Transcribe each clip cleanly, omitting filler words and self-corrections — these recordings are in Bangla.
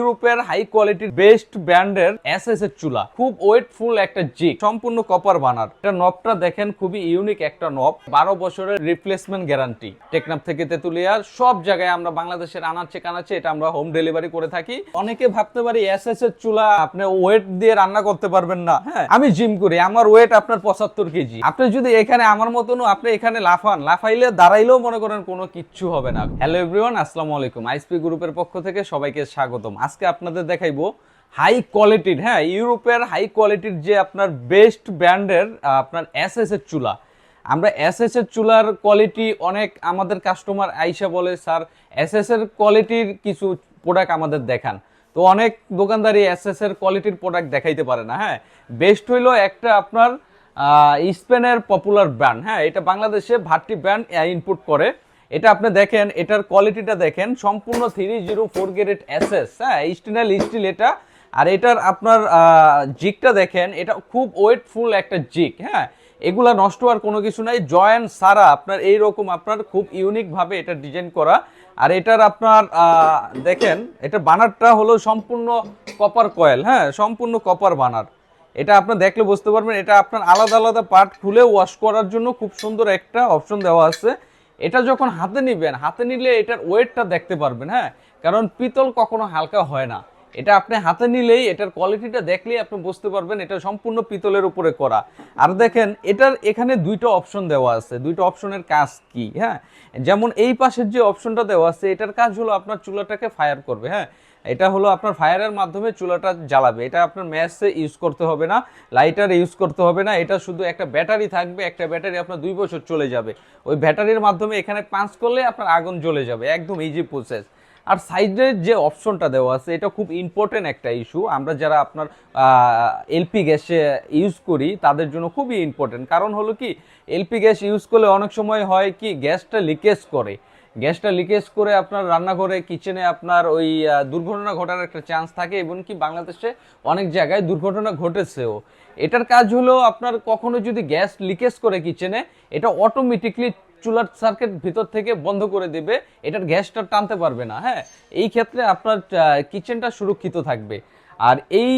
ইউরোপের হাই কোয়ালিটির বেস্ট ব্র্যান্ডের এসএস এর চুলা, খুব ওয়েটফুল একটা জিগ, সম্পূর্ণ কপার বানার। এটা নবটা দেখেন খুবই ইউনিক একটা নব, 12 বছরের রিপ্লেসমেন্ট গ্যারান্টি। টেকনাফ থেকে তেতুলিয়া সব জায়গায় আমরা বাংলাদেশের আনাচে কানাচে এটা আমরা হোম ডেলিভারি করে থাকি। অনেকে ভাবতে পারি এসএস এর চুলা আপনি ওয়েট দিয়ে রান্না করতে পারবেন না। হ্যাঁ, আমি জিম করি, আমার ওয়েট আপনার 75 কেজি। আপনি যদি এখানে আমার মতনও আপনি এখানে লাফাইলে দাঁড়াইলেও মনে করেন কোনো কিচ্ছু হবে না। হ্যালো এভরিওয়ান, আসসালামু আলাইকুম। আইএসপি গ্রুপের পক্ষ থেকে সবাইকে স্বাগতম। আজকে আপনাদের দেখাইবো হাই কোয়ালিটির, ইউরোপের হাই কোয়ালিটির যে আপনার বেস্ট ব্র্যান্ডের আপনার এসএস এর চুলা। আমরা এসএস এর চুলার কোয়ালিটি অনেক আমাদের কাস্টমার আইসা বলে, স্যার এসএস এর কোয়ালিটির কিছু প্রোডাক্ট আমাদের দেখান। তো অনেক দোকানদারি এসএস এর কোয়ালিটির প্রোডাক্ট দেখাইতে পারে না। বেস্ট হইলো একটা আপনার স্পেনের পপুলার ব্র্যান্ড। এটা বাংলাদেশে ভাট্টি ব্র্যান্ড ইনপুট করে। এটা আপনি দেখেন, এটার কোয়ালিটিটা দেখেন, সম্পূর্ণ 304 গ্রেড এসএস, স্টেনলেস স্টিল এটা। আর এটার আপনার জিগটা দেখেন, এটা খুব ওয়েটফুল একটা জিগ। এগুলা নষ্ট হওয়ার কোনো কিছু নাই, জয়েন্ট সারা আপনার এইরকম আপনার খুব ইউনিক ভাবে এটা ডিজাইন করা। আর এটার আপনার দেখেন, এটার বানারটা হলো সম্পূর্ণ কপার কয়েল, সম্পূর্ণ কপার বানার। এটা আপনার দেখলে বুঝতে পারবেন, এটা আপনার আলাদা আলাদা পার্ট খুলে ওয়াশ করার জন্য খুব সুন্দর একটা অপশন দেওয়া আছে। এটা যখন হাতে নিবেন, হাতে নিলে এটার ওয়েটটা দেখতে পারবেন। কারণ পিতল কখনো হালকা হয় না। এটা আপনি হাতে নিলেই এটার কোয়ালিটিটা দেখলেই আপনি বুঝতে পারবেন এটা সম্পূর্ণ পিতলের উপরে করা। আর দেখেন এটার এখানে দুইটা অপশন দেওয়া আছে। দুইটা অপশনের কাজ কি? যেমন এই পাশের যে অপশনটা দেওয়া আছে, এটার কাজ হলো আপনার চুলাটাকে ফায়ার করবে। এটা হলো আপনার ফায়ারের মাধ্যমে চুলাটা জ্বালাবে। এটা আপনার ম্যাচে ইউজ করতে হবে না, লাইটার ইউজ করতে হবে না। এটা শুধু একটা ব্যাটারি থাকবে, একটা ব্যাটারি আপনার 2 বছর চলে যাবে। ওই ব্যাটারির মাধ্যমে এখানে পাঞ্চ করলে আপনার আগুন জ্বলে যাবে, একদম ইজি প্রসেস। আর সাইডের যে অপশনটা দেওয়া আছে, এটা খুব ইম্পর্টেন্ট একটা ইস্যু। আমরা যারা আপনার এলপি গ্যাসে ইউজ করি তাদের জন্য খুবই ইম্পর্টেন্ট। কারণ হলো কি, এলপি গ্যাস ইউজ করলে অনেক সময় হয় কি, গ্যাসটা লিকেজ করে আপনার রান্নাঘরে কিচেনে আপনার ওই দুর্ঘটনা ঘটার একটা চান্স থাকে। এবং কি বাংলাদেশে অনেক জায়গায় দুর্ঘটনা ঘটেছেও। এটার কাজ হলো আপনার কখনো যদি গ্যাস লিকেজ করে কিচেনে, এটা অটোমেটিকলি চুলার সার্কিট ভিতর থেকে বন্ধ করে দেবে, এটার গ্যাসটা টানতে পারবে না। এই ক্ষেত্রে আপনার কিচেনটা সুরক্ষিত থাকবে। আর এই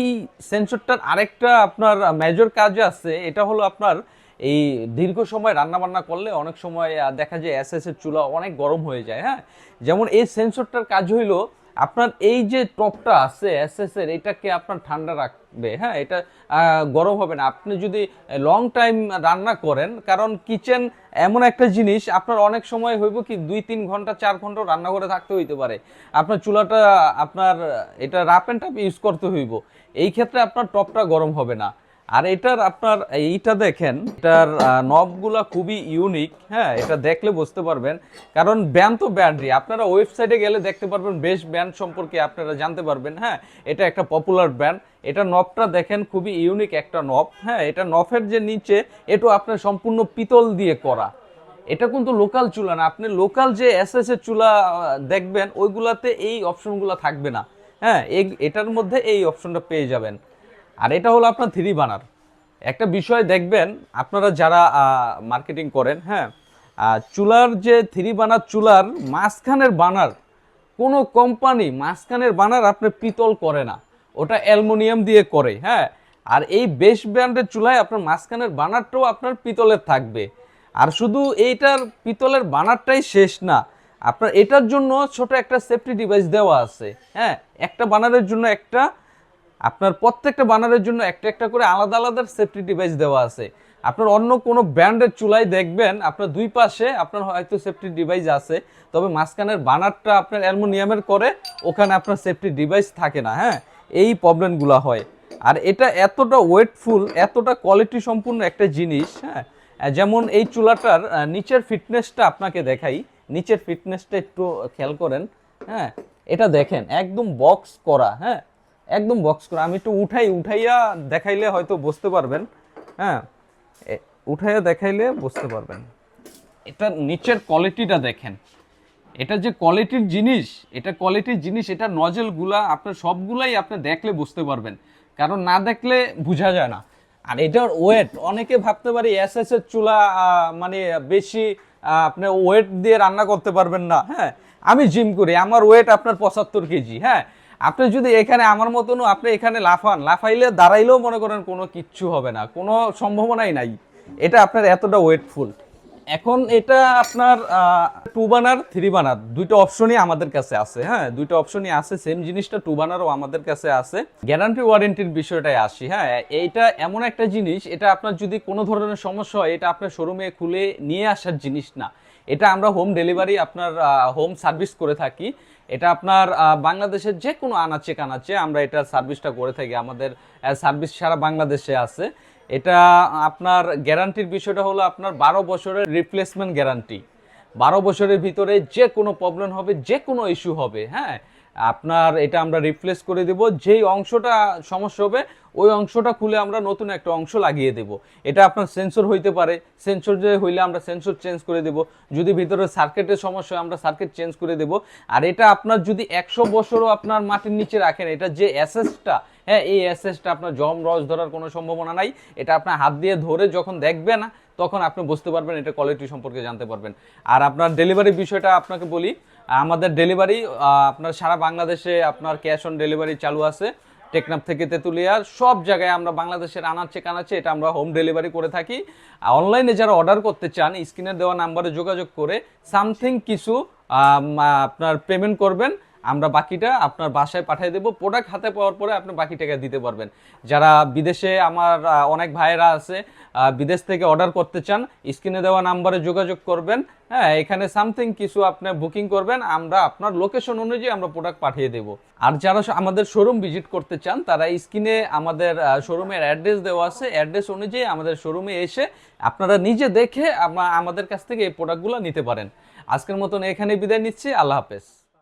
সেন্সরটার আরেকটা আপনার মেজর কাজ আছে, এটা হলো আপনার এই দীর্ঘ সময় রান্না বান্না করলে অনেক সময় দেখা যায় এসএস এর চুলা অনেক গরম হয়ে যায়। যেমন এই সেন্সরটার কাজ হইলো আপনার এই যে টপটা আছে এসএস এর, এটাকে আপনার ঠান্ডা রাখবে। এটা গরম হবে না আপনি যদি লং টাইম রান্না করেন। কারণ কিচেন এমন একটা জিনিস, আপনার অনেক সময় হইব কি 2-3 ঘন্টা 4 ঘন্টা রান্নাঘরে থাকতে হইতে পারে। আপনার চুলাটা আপনার এটা রাফ অ্যান্ড টাফ ইউজ করতে হইব। এই ক্ষেত্রে আপনার টপটা গরম হবে না। আর এটার আপনার এইটা দেখেন, এটার নবগুলা খুবই ইউনিক। এটা দেখলে বুঝতে পারবেন। কারণ ব্যান্ড তো ব্যান্ডই, আপনারা ওয়েবসাইটে গেলে দেখতে পারবেন, বেস্ট ব্যান্ড সম্পর্কে আপনারা জানতে পারবেন। এটা একটা পপুলার ব্যান্ড। এটা নবটা দেখেন খুবই ইউনিক একটা নব। এটা নফের যে নিচে, এটা আপনার সম্পূর্ণ পিতল দিয়ে করা। এটা কিন্তু লোকাল চুলা না। আপনি লোকাল যে এসএস এর চুলা দেখবেন, ওইগুলাতে এই অপশনগুলো থাকবে না। এটার মধ্যে এই অপশনটা পেয়ে যাবেন। আর এটা হলো আপনার 3 বানার। একটা বিষয় দেখবেন আপনারা যারা মার্কেটিং করেন, চুলার যে 3 বানার চুলার মাঝখানের বানার, কোনো কোম্পানি মাঝখানের বানার আপনার পিতল করে না, ওটা অ্যালুমিনিয়াম দিয়ে করে। আর এই বেস্ট ব্র্যান্ডের চুলায় আপনার মাঝখানের বানারটাও আপনার পিতলের থাকবে। আর শুধু এইটার পিতলের বানারটাই শেষ না, আপনার এটার জন্য ছোট একটা সেফটি ডিভাইস দেওয়া আছে। একটা বানারের জন্য একটা, আপনার প্রত্যেকটা বানারের জন্য একটা একটা করে আলাদা আলাদা সেফটি ডিভাইস দেওয়া আছে। আপনার অন্য কোনো ব্র্যান্ডের চুলাই দেখবেন আপনার দুই পাশে আপনার হয়তো সেফটি ডিভাইস আছে, তবে মাঝখানের বানারটা আপনার অ্যালুমিনিয়ামের করে, ওখানে আপনার সেফটি ডিভাইস থাকে না। এই প্রবলেমগুলো হয়। আর এটা এতটা ওয়েটফুল, এতটা কোয়ালিটি সম্পূর্ণ একটা জিনিস। যেমন এই চুলাটার নিচের ফিটনেসটা আপনাকে দেখাই। নিচের ফিটনেসটা একটু খেয়াল করেন। এটা দেখেন একদম বক্স করা। একদম বক্স করা। আমি একটু উঠাইয়া দেখাইলে হয়তো বুঝতে পারবেন। উঠাইয়া দেখাইলে বুঝতে পারবেন। এটা নিচের কোয়ালিটিটা দেখেন। এটা যে কোয়ালিটির জিনিস, এটা নজেলগুলা আপনার সবগুলাই আপনি দেখলে বুঝতে পারবেন। কারণ না দেখলে বোঝা যায় না। আর এটার ওয়েট, অনেকে ভাবতে পারে এসএস এর চুলা মানে বেশি আপনি ওয়েট দিয়ে রান্না করতে পারবেন না। আমি জিম করি, আমার ওয়েট আপনার 75 কেজি। আপনি যদি এখানে আমার মতনও আপনি এখানে লাফাইলে দাঁড়াইলেও মনে করেন কোনো কিচ্ছু হবে না, কোনো সম্ভাবনাই নাই। এটা আপনার এতটা ওয়েটফুল। এখন এটা আপনার 2 বার্নার 3 বার্নার দুইটা অপশনই আমাদের কাছে আছে। হ্যাঁ, দুইটা অপশনই আছে, সেম জিনিসটা 2 বার্নারও আমাদের কাছে আছে। গ্যারান্টি ওয়ারেন্টির বিষয়টাই আসি। হ্যাঁ, এইটা এমন একটা জিনিস, এটা আপনার যদি কোনো ধরনের সমস্যা হয় এটা আপনার শোরুমে খুলে নিয়ে আসার জিনিস না। এটা আমরা হোম ডেলিভারি, আপনার হোম সার্ভিস করে থাকি। এটা আপনার বাংলাদেশের যে কোনো আনাচে কানাচে আমরা এটা সার্ভিসটা করে থাকি। আমাদের সার্ভিস সারা বাংলাদেশে আছে। এটা আপনার গ্যারান্টির বিষয়টা হলো আপনার 12 বছরের রিপ্লেসমেন্ট গ্যারান্টি। 12 বছরের ভিতরে যে কোনো প্রবলেম হবে, যে কোনো ইস্যু হবে, হ্যাঁ, আপনার এটা আমরা রিপ্লেস করে দেব। যেই অংশটা সমস্যা হবে ওই অংশটা খুলে আমরা নতুন একটা অংশ লাগিয়ে দেব। এটা আপনার সেন্সর হইতে পারে, সেন্সর যে হইলে আমরা সেন্সর চেঞ্জ করে দেব। যদি ভিতরে সার্কিটের সমস্যা হয় আমরা সার্কিট চেঞ্জ করে দেব। আর এটা আপনার যদি 100 বছরও আপনার মাটির নিচে রাখেন, এটা যে এসএসটা, হ্যাঁ, এই এসএসটা আপনার জম রস ধরার কোনো সম্ভাবনা নাই। এটা আপনার হাত দিয়ে ধরে যখন দেখবেন না তখন আপনি বুঝতে পারবেন, এটা কোয়ালিটি সম্পর্কে জানতে পারবেন। আর আপনার ডেলিভারির বিষয়টা আপনাকে বলি, আমাদের ডেলিভারি আপনার সারা বাংলাদেশে আপনার ক্যাশ অন ডেলিভারি চালু আছে। টেকনাফ থেকে তেতুলিয়ার সব জায়গায় আমরা বাংলাদেশের আনাচে কানাচে এটা আমরা হোম ডেলিভারি করে থাকি। অনলাইনে যারা অর্ডার করতে চান স্ক্রিনে দেওয়া নাম্বারে যোগাযোগ করে সামথিং কিছু আপনার পেমেন্ট করবেন, আমরা বাকিটা আপনার বাসায় পাঠিয়ে দেবো। প্রোডাক্ট হাতে পাওয়ার পরে আপনি বাকি টাকা দিতে পারবেন। যারা বিদেশে, আমার অনেক ভাইয়েরা আছে বিদেশ থেকে অর্ডার করতে চান, স্ক্রিনে দেওয়া নাম্বারে যোগাযোগ করবেন। হ্যাঁ, এখানে সামথিং কিছু আপনি বুকিং করবেন, আমরা আপনার লোকেশন অনুযায়ী আমরা প্রোডাক্ট পাঠিয়ে দেব। আর যারা আমাদের শোরুম ভিজিট করতে চান তারা স্ক্রিনে আমাদের শোরুমের অ্যাড্রেস দেওয়া আছে, অ্যাড্রেস অনুযায়ী আমাদের শোরুমে এসে আপনারা নিজে দেখে আমাদের কাছ থেকে এই প্রোডাক্টগুলো নিতে পারেন। আজকের মতন এখানে বিদায় নিচ্ছি, আল্লাহ হাফেজ।